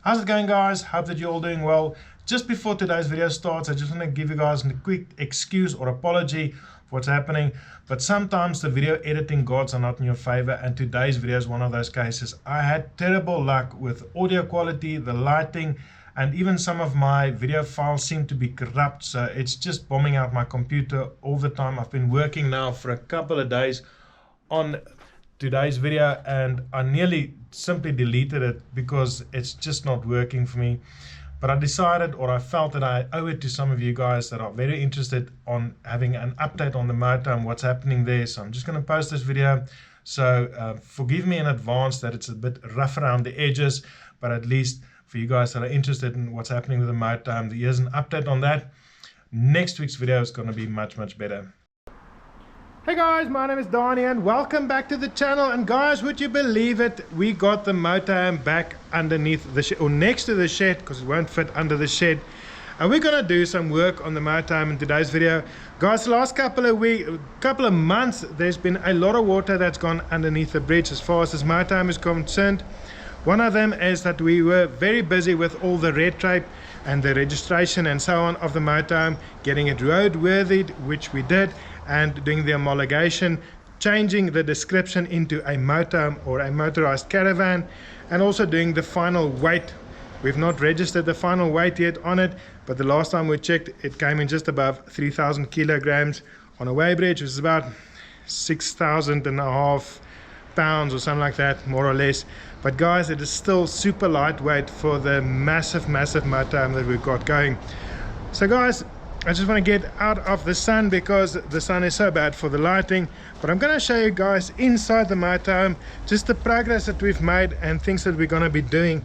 How's it going, guys? Hope that you're all doing well. Just before today's video starts, I just want to give you guys a quick excuse or apology for what's happening. But sometimes the video editing gods are not in your favor, and today's video is one of those cases. I had terrible luck with audio quality, the lighting, and even some of my video files seem to be corrupt, so it's just bombing out my computer all the time. I've been working now for a couple of days on today's video and I nearly simply deleted it because it's just not working for me. But I decided, or I felt that I owe it to some of you guys that are very interested on having an update on the Motorhome, what's happening there. So I'm just going to post this video. So forgive me in advance that it's a bit rough around the edges, but at least for you guys that are interested in what's happening with the Motorhome, here's an update on that. Next week's video is going to be much better. Hey guys, my name is Donnie and welcome back to the channel. And guys, would you believe it, we got the Motorhome back underneath the shed, or next to the shed, because it won't fit under the shed. And we're gonna do some work on the Motorhome in today's video. Guys, the last couple of months, there's been a lot of water that's gone underneath the bridge as far as this Motorhome is concerned. One of them is that we were very busy with all the red tape and the registration and so on of the Motorhome, getting it roadworthy, which we did, and doing the homologation, changing the description into a motorhome or a motorized caravan, and also doing the final weight. We've not registered the final weight yet on it, but the last time we checked, it came in just above 3,000 kilograms on a weighbridge, which is about 6,500 pounds or something like that, more or less. But guys, it is still super lightweight for the massive motorhome that we've got going. So guys, I just want to get out of the sun because the sun is so bad for the lighting. But I'm going to show you guys inside the Motorhome just the progress that we've made and things that we're going to be doing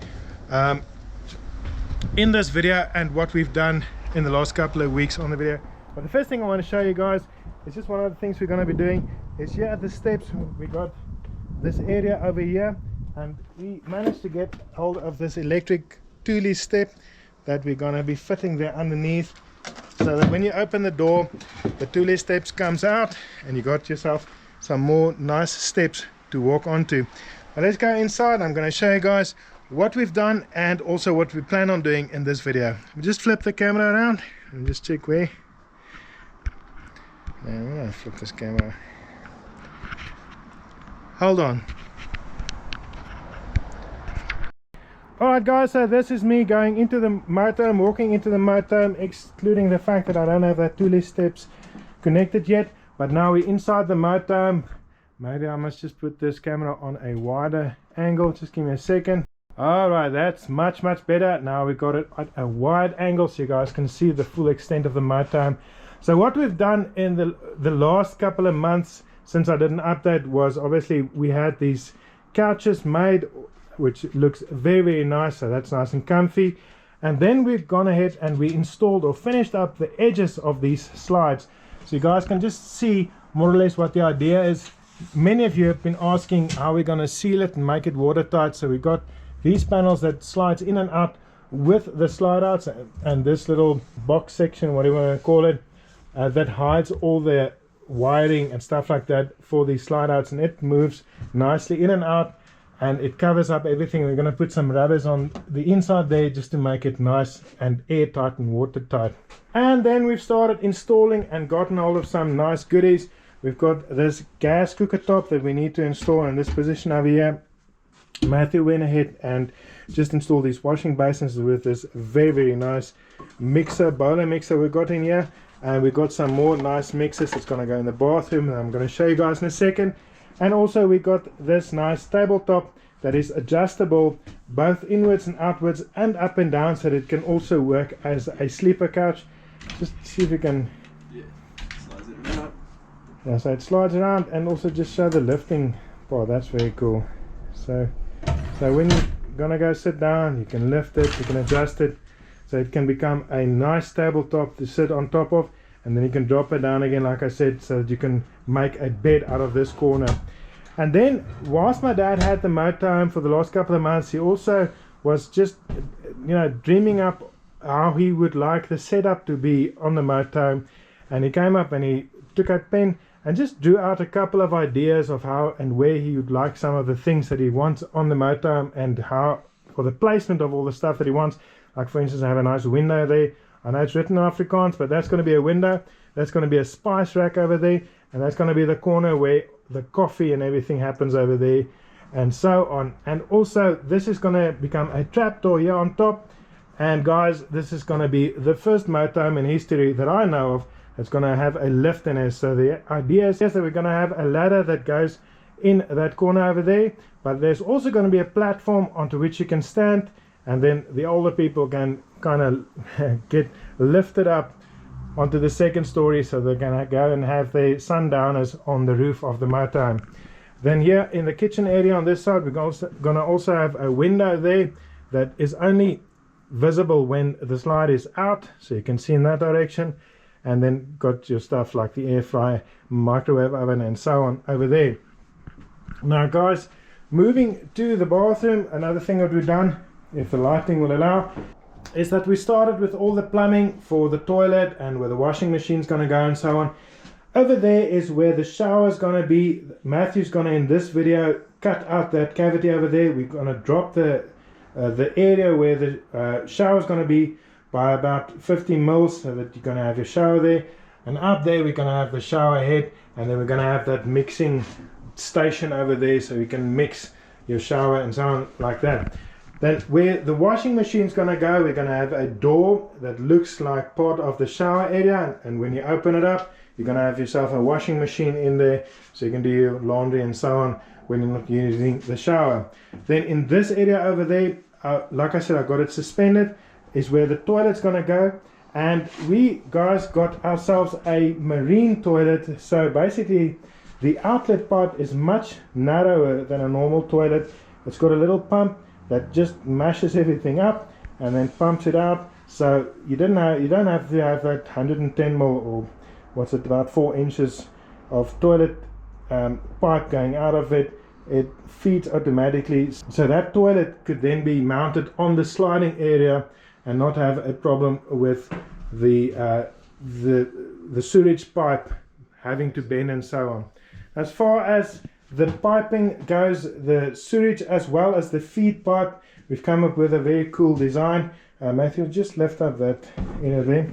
in this video, and what we've done in the last couple of weeks on the video. But the first thing I want to show you guys is just one of the things we're going to be doing is here at the steps. We got this area over here, and we managed to get hold of this electric toolie step that we're going to be fitting there underneath, so that when you open the door, the toolie steps comes out and you got yourself some more nice steps to walk onto. Now let's go inside. I'm going to show you guys what we've done and also what we plan on doing in this video. We just flip the camera around and just check where. Now I'm going to flip this camera. Hold on. Alright guys, so this is me going into the Motorhome, walking into the Motorhome, excluding the fact that I don't have that toolie steps connected yet. But now we're inside the Motorhome. Maybe I must just put this camera on a wider angle. Just give me a second. Alright, that's much better. Now we got it at a wide angle so you guys can see the full extent of the Motorhome. So what we've done in the last couple of months since I did an update was, obviously we had these couches made, which looks very nice, so that's nice and comfy. And then we've gone ahead and we installed or finished up the edges of these slides, so you guys can just see more or less what the idea is. Many of you have been asking how we're going to seal it and make it watertight, so we've got these panels that slides in and out with the slide outs, and this little box section, whatever you want to call it, that hides all the wiring and stuff like that for these slide outs, and it moves nicely in and out, and it covers up everything. We're going to put some rubbers on the inside there just to make it nice and airtight and watertight. And then we've started installing and gotten hold of some nice goodies. We've got this gas cooker top that we need to install in this position over here. Matthew went ahead and just installed these washing basins with this very nice mixer, boiler mixer we've got in here. And we've got some more nice mixers. It's going to go in the bathroom, and I'm going to show you guys in a second. And also we got this nice tabletop that is adjustable both inwards and outwards and up and down, so that it can also work as a sleeper couch. Just see if we can. Yeah, slides it around. Yeah, so it slides around, and also just show the lifting part. That's very cool. So when you're gonna go sit down, you can lift it, you can adjust it, so it can become a nice tabletop to sit on top of. And then you can drop it down again, like I said, so that you can make a bed out of this corner. And then whilst my dad had the Motorhome for the last couple of months, he also was just, you know, dreaming up how he would like the setup to be on the Motorhome. And he came up and he took a pen and just drew out a couple of ideas of how and where he would like some of the things that he wants on the Motorhome, and how for the placement of all the stuff that he wants. Like for instance, I have a nice window there. I know it's written in Afrikaans, but that's going to be a window. That's going to be a spice rack over there, and that's going to be the corner where the coffee and everything happens over there, and so on. And also this is going to become a trapdoor here on top. And guys, this is going to be the first motorhome in history that I know of that's going to have a lift in it. So the idea is that we're going to have a ladder that goes in that corner over there, but there's also going to be a platform onto which you can stand, and then the older people can kind of get lifted up onto the second story, so they're going to go and have their sundowners on the roof of the motorhome. Then here in the kitchen area on this side, we're going to also have a window there that is only visible when the slide is out, so you can see in that direction. And then got your stuff like the air fryer, microwave oven, and so on over there. Now guys, moving to the bathroom, another thing that we've done, if the lighting will allow, is that we started with all the plumbing for the toilet and where the washing machine's going to go and so on. Over there is where the shower's going to be. Matthew's going to, in this video, cut out that cavity over there. We're going to drop the area where the shower's going to be by about 15 mils, so that you're going to have your shower there. And up there we're going to have the shower head, and then we're going to have that mixing station over there, so you can mix your shower and so on like that. Then where the washing machine's going to go, we're going to have a door that looks like part of the shower area, and when you open it up, you're going to have yourself a washing machine in there, so you can do your laundry and so on when you're not using the shower. Then in this area over there, like I said, I got it suspended, is where the toilet's going to go. And we guys got ourselves a marine toilet. So basically the outlet pipe is much narrower than a normal toilet. It's got a little pump that just mashes everything up and then pumps it out. So you don't have to have that 110 mil, or what's it, about 4 inches of toilet pipe going out of it. It feeds automatically, so that toilet could then be mounted on the sliding area and not have a problem with the sewage pipe having to bend and so on. As far as the piping goes, the sewage as well as the feed pipe, we've come up with a very cool design. Matthew, just lift up that area there.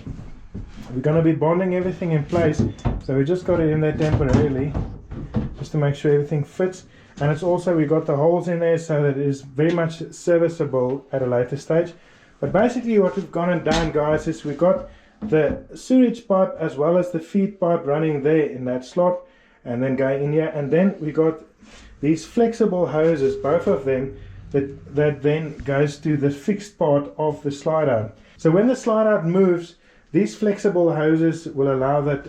We're going to be bonding everything in place, so we just got it in there temporarily just to make sure everything fits. And it's also, we got the holes in there so that it is very much serviceable at a later stage. But basically what we've gone and done, guys, is we got the sewage pipe as well as the feed pipe running there in that slot, and then going in here. And then we got these flexible hoses, both of them, that then goes to the fixed part of the slide out. So when the slide out moves, these flexible hoses will allow that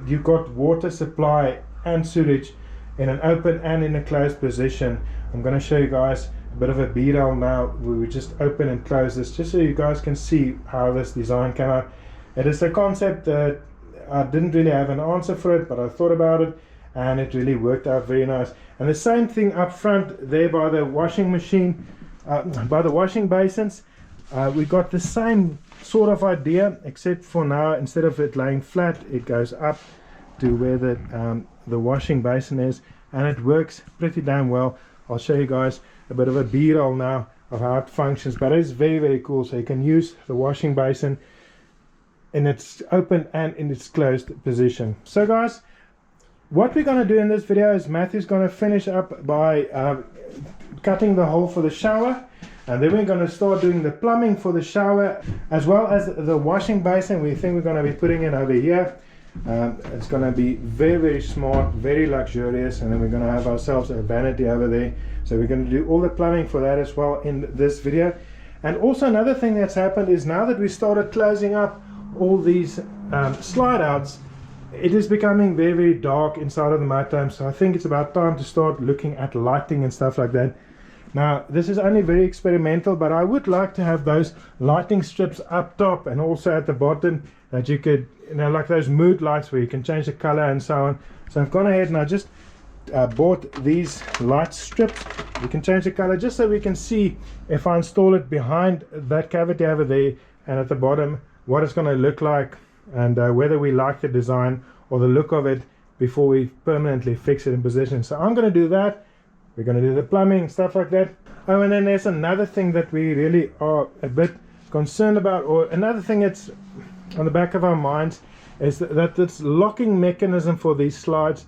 you've got water supply and sewage in an open and in a closed position. I'm going to show you guys a bit of a b-roll now where we just open and close this, just so you guys can see how this design came out. It is a concept that I didn't really have an answer for it, but I thought about it and it really worked out very nice. And the same thing up front there by the washing machine, by the washing basins, we got the same sort of idea, except for now instead of it laying flat, it goes up to where the washing basin is, and it works pretty damn well. I'll show you guys a bit of a b-roll now of how it functions, but it's very, very cool. So you can use the washing basin in its open and in its closed position. So guys, what we're going to do in this video is Matthew's going to finish up by cutting the hole for the shower, and then we're going to start doing the plumbing for the shower as well as the washing basin. We think we're going to be putting it over here. It's going to be very, very smart, very luxurious, and then we're going to have ourselves a vanity over there. So we're going to do all the plumbing for that as well in this video. And also another thing that's happened is now that we started closing up all these slide outs, it is becoming very, very dark inside of the motorhome. So I think it's about time to start looking at lighting and stuff like that. Now this is only very experimental, but I would like to have those lighting strips up top and also at the bottom that you could, you know, like those mood lights where you can change the color and so on. So I've gone ahead and I just bought these light strips. You can change the color just so we can see if I install it behind that cavity over there and at the bottom what it's going to look like, and whether we like the design or the look of it before we permanently fix it in position. So I'm going to do that. We're going to do the plumbing, stuff like that. Oh, and then there's another thing that we really are a bit concerned about, or another thing that's on the back of our minds, is that this locking mechanism for these slides,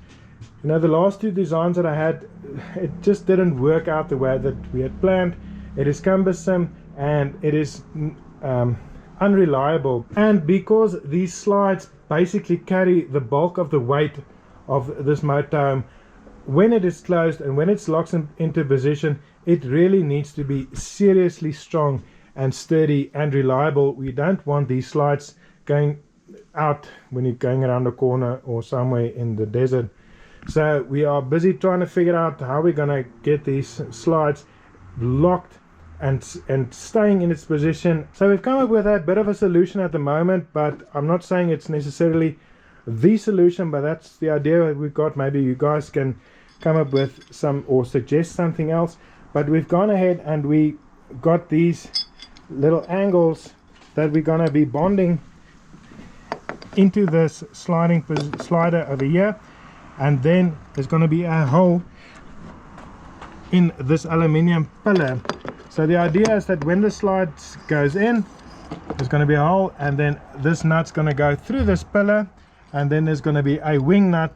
you know, the last two designs that I had, it just didn't work out the way that we had planned. It is cumbersome and it is unreliable, and because these slides basically carry the bulk of the weight of this motorhome, when it is closed and when it's locked into position, it really needs to be seriously strong and sturdy and reliable. We don't want these slides going out when you're going around a corner or somewhere in the desert. So we are busy trying to figure out how we're going to get these slides locked and staying in its position. So we've come up with a bit of a solution at the moment, but I'm not saying it's necessarily the solution, but that's the idea that we've got. Maybe you guys can come up with some or suggest something else. But we've gone ahead and we got these little angles that we're going to be bonding into this slider over here, and then there's going to be a hole in this aluminium pillar. So the idea is that when the slide goes in, there's going to be a hole, and then this nut's going to go through this pillar, and then there's going to be a wing nut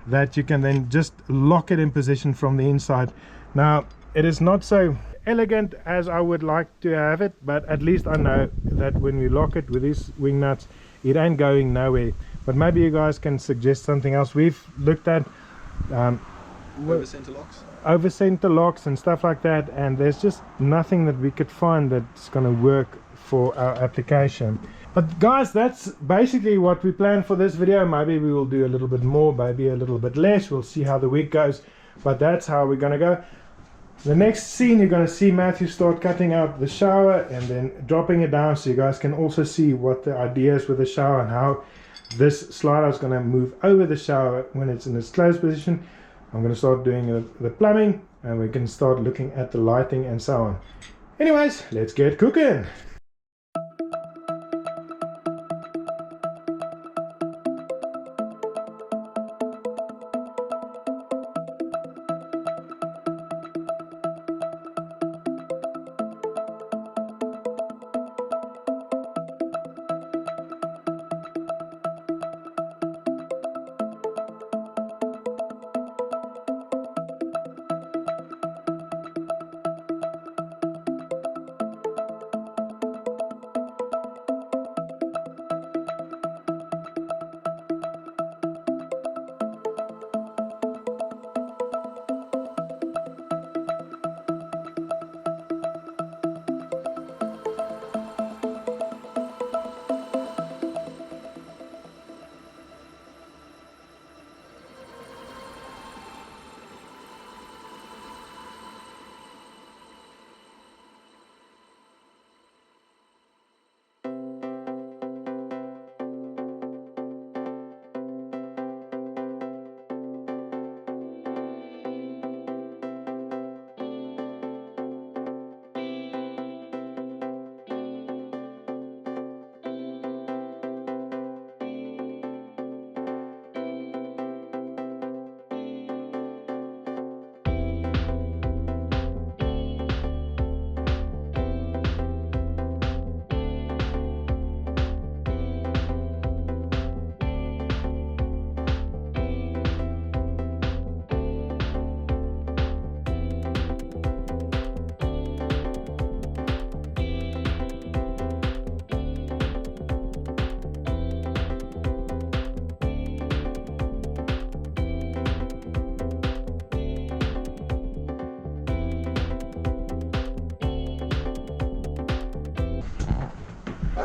that you can then just lock it in position from the inside. Now, it is not so elegant as I would like to have it, but at least I know that when we lock it with these wing nuts, it ain't going nowhere. But maybe you guys can suggest something else. We've looked at over center locks. Over center locks and stuff like that, and there's just nothing that we could find that's going to work for our application. But guys, that's basically what we planned for this video. Maybe we will do a little bit more, maybe a little bit less. We'll see how the week goes, but that's how we're going to go. The next scene, you're going to see Matthew start cutting out the shower and then dropping it down, so you guys can also see what the idea is with the shower and how this slider is going to move over the shower when it's in its closed position. I'm going to start doing the plumbing, and we can start looking at the lighting and so on. Anyways, let's get cooking.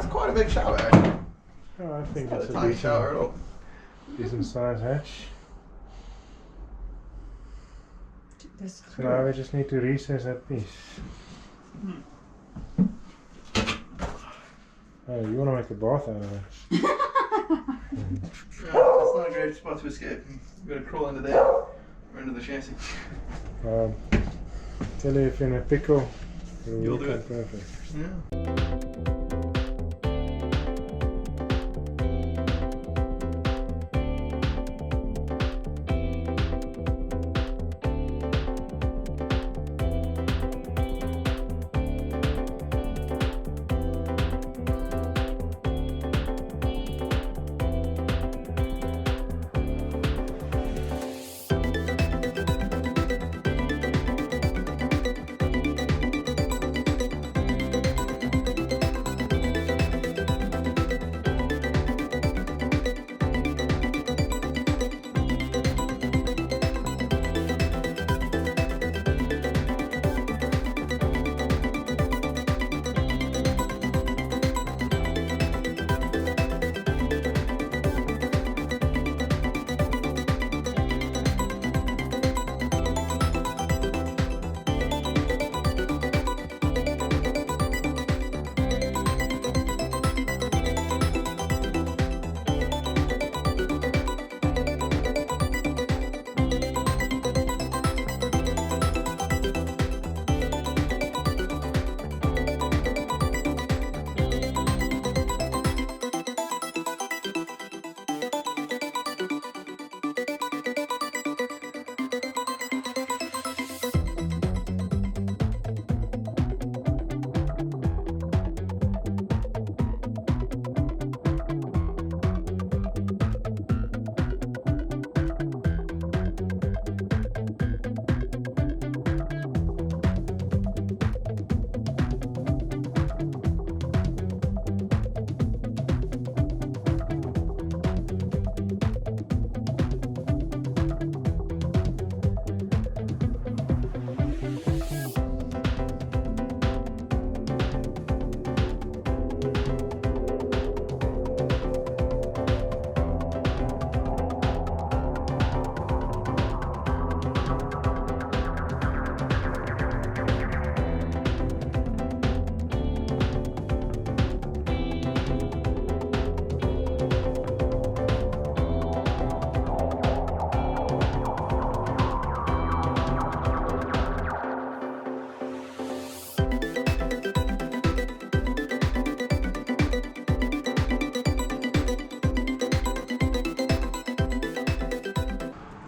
Quite a big shower, actually. Oh, I think It's it's not a tiny shower at all. decent size hatch. This So now we just need to recess that piece. Oh, you want to make a bath out of it? Yeah, it's not a great spot to escape. You've got to crawl under there or under the chassis. Tell you if you're in a pickle, it'll You'll work do out it. perfect. Yeah.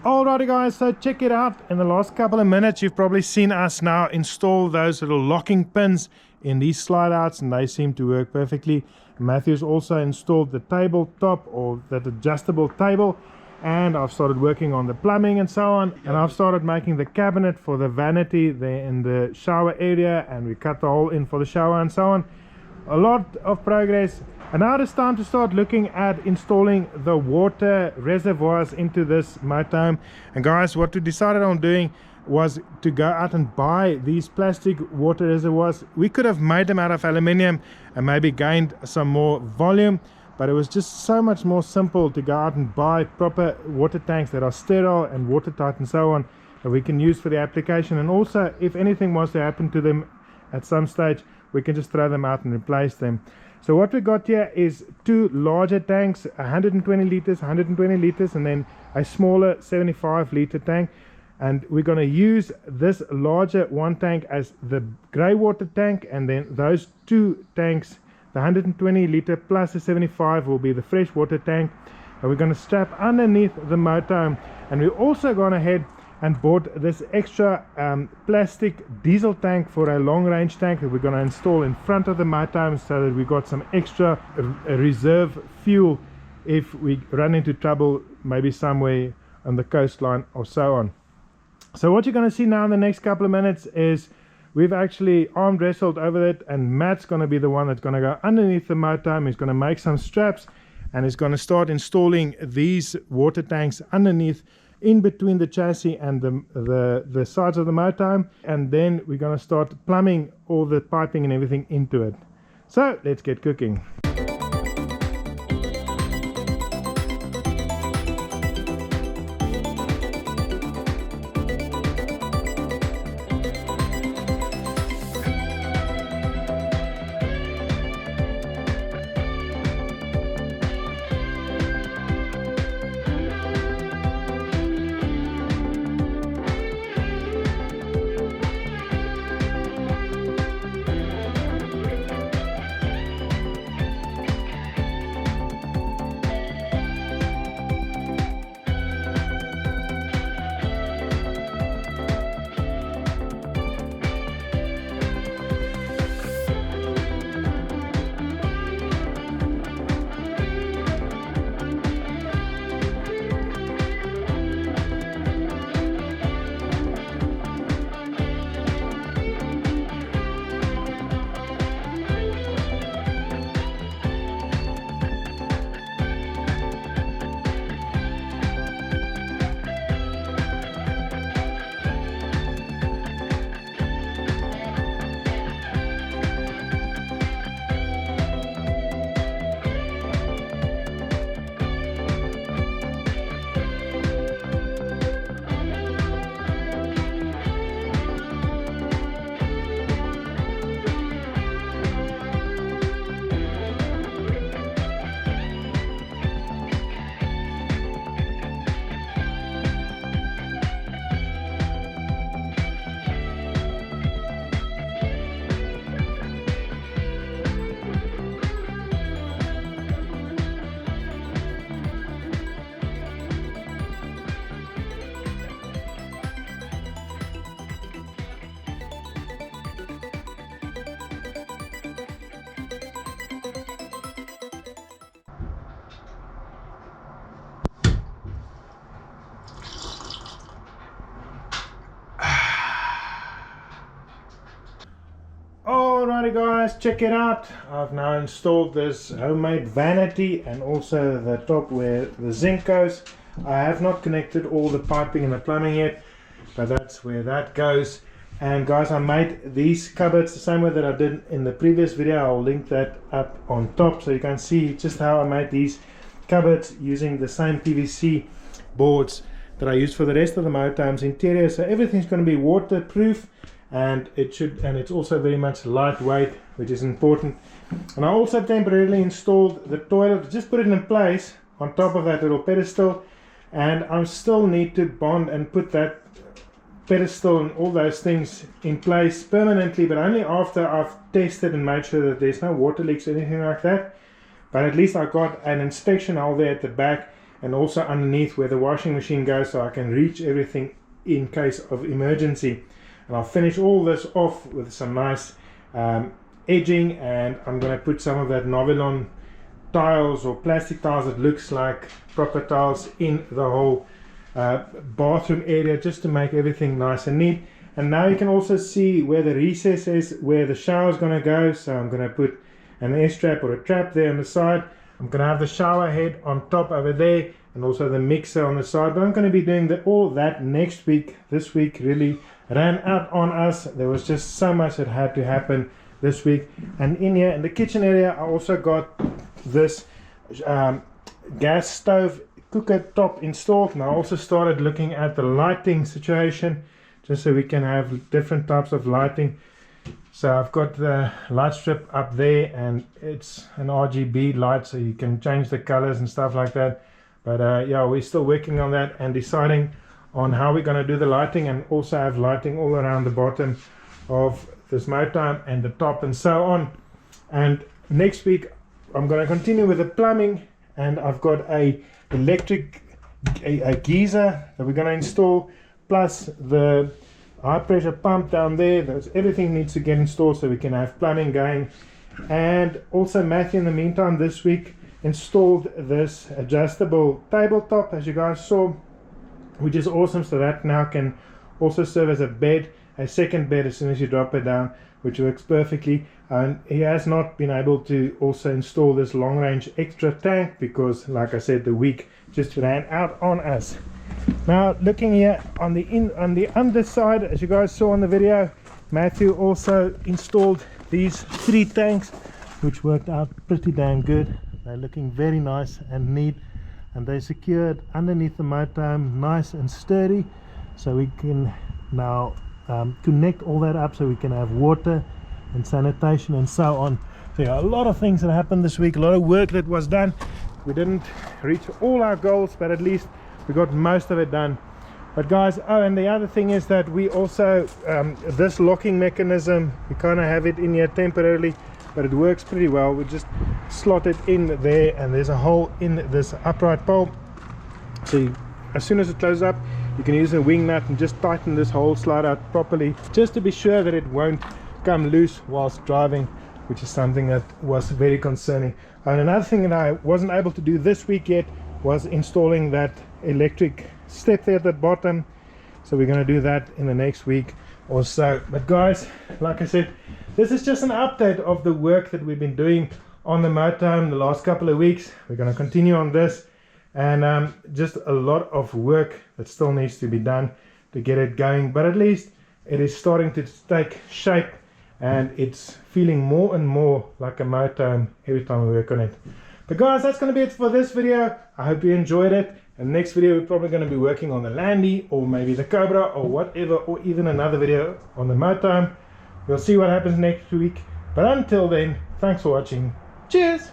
Alrighty guys, so check it out. In the last couple of minutes you've probably seen us now install those little locking pins in these slide outs, and they seem to work perfectly. Matthew's also installed the tabletop, or that adjustable table, and I've started working on the plumbing and so on, and I've started making the cabinet for the vanity there in the shower area, and we cut the hole in for the shower and so on. A lot of progress, and now it's time to start looking at installing the water reservoirs into this motorhome. And guys, what we decided on doing was to go out and buy these plastic water reservoirs. We could have made them out of aluminium and maybe gained some more volume, but it was just so much more simple to go out and buy proper water tanks that are sterile and watertight and so on, that we can use for the application. And also, if anything was to happen to them at some stage, we can just throw them out and replace them. So what we got here is two larger tanks, 120 liters, and then a smaller 75 liter tank. And we're going to use this larger one tank as the grey water tank, and then those two tanks, the 120 liter plus the 75, will be the fresh water tank. And we're going to strap underneath the motorhome. And we're also gone ahead and bought this extra plastic diesel tank for a long range tank that we're going to install in front of the motorhome, so that we got some extra reserve fuel if we run into trouble maybe somewhere on the coastline or so on. So what you're going to see now in the next couple of minutes is we've actually arm wrestled over it, and Matt's going to be the one that's going to go underneath the motorhome. He's going to make some straps, and he's going to start installing these water tanks underneath, in between the chassis and the sides of the motorhome, and then we're going to start plumbing all the piping and everything into it. So let's get cooking. Alrighty guys, check it out. I've now installed this homemade vanity and also the top where the zinc goes. I have not connected all the piping and the plumbing yet, but that's where that goes. And guys, I made these cupboards the same way that I did in the previous video. I'll link that up on top so you can see just how I made these cupboards using the same PVC boards that I used for the rest of the motorhome's interior. So everything's going to be waterproof, and it's also very much lightweight, which is important. And I also temporarily installed the toilet, just put it in place on top of that little pedestal, and I still need to bond and put that pedestal and all those things in place permanently, but only after I've tested and made sure that there's no water leaks or anything like that. But at least I got an inspection hole there at the back, and also underneath where the washing machine goes, so I can reach everything in case of emergency. And I'll finish all this off with some nice edging, and I'm going to put some of that Novilon tiles or plastic tiles that looks like proper tiles in the whole bathroom area, just to make everything nice and neat. And now you can also see where the recess is, where the shower is going to go. So I'm going to put an S-trap or a trap there on the side. I'm going to have the shower head on top over there, and also the mixer on the side. But I'm going to be doing all that next week. This week really ran out on us. There was just so much that had to happen this week. And in here in the kitchen area, I also got this gas stove cooker top installed, and I also started looking at the lighting situation, just so we can have different types of lighting. So I've got the light strip up there, and it's an RGB light, so you can change the colors and stuff like that. But yeah, we're still working on that and deciding on how we're going to do the lighting, and also have lighting all around the bottom of this motorhome and the top and so on. And next week I'm going to continue with the plumbing, and I've got a geyser that we're going to install, plus the high pressure pump down there. Everything needs to get installed so we can have plumbing going. And also Matthew in the meantime this week installed this adjustable tabletop, as you guys saw, which is awesome. So that now can also serve as a bed, a second bed as soon as you drop it down, which works perfectly. And he has not been able to also install this long range extra tank because, like I said, the week just ran out on us. Now looking here on the underside, as you guys saw on the video, Matthew also installed these 3 tanks, which worked out pretty damn good. They're looking very nice and neat, and they secured underneath the motorhome nice and sturdy, so we can now connect all that up so we can have water and sanitation and so on. So yeah, a lot of things that happened this week, a lot of work that was done. We didn't reach all our goals, but at least we got most of it done. But guys, oh, and the other thing is that we also this locking mechanism, we kind of have it in here temporarily, but it works pretty well. We just slot it in there, and there's a hole in this upright pole, so as soon as it closes up, you can use a wing nut and just tighten this whole slide out properly, just to be sure that it won't come loose whilst driving, which is something that was very concerning. And another thing that I wasn't able to do this week yet was installing that electric step there at the bottom, so we're going to do that in the next week or so. But guys, like I said, this is just an update of the work that we've been doing on the motorhome the last couple of weeks. We're going to continue on this, and just a lot of work that still needs to be done to get it going, but at least it is starting to take shape, and it's feeling more and more like a motorhome every time we work on it. But guys, that's going to be it for this video. I hope you enjoyed it. And next video we're probably going to be working on the Landy, or maybe the Cobra, or whatever, or even another video on the motorhome. We'll see what happens next week. But until then, thanks for watching. Cheers!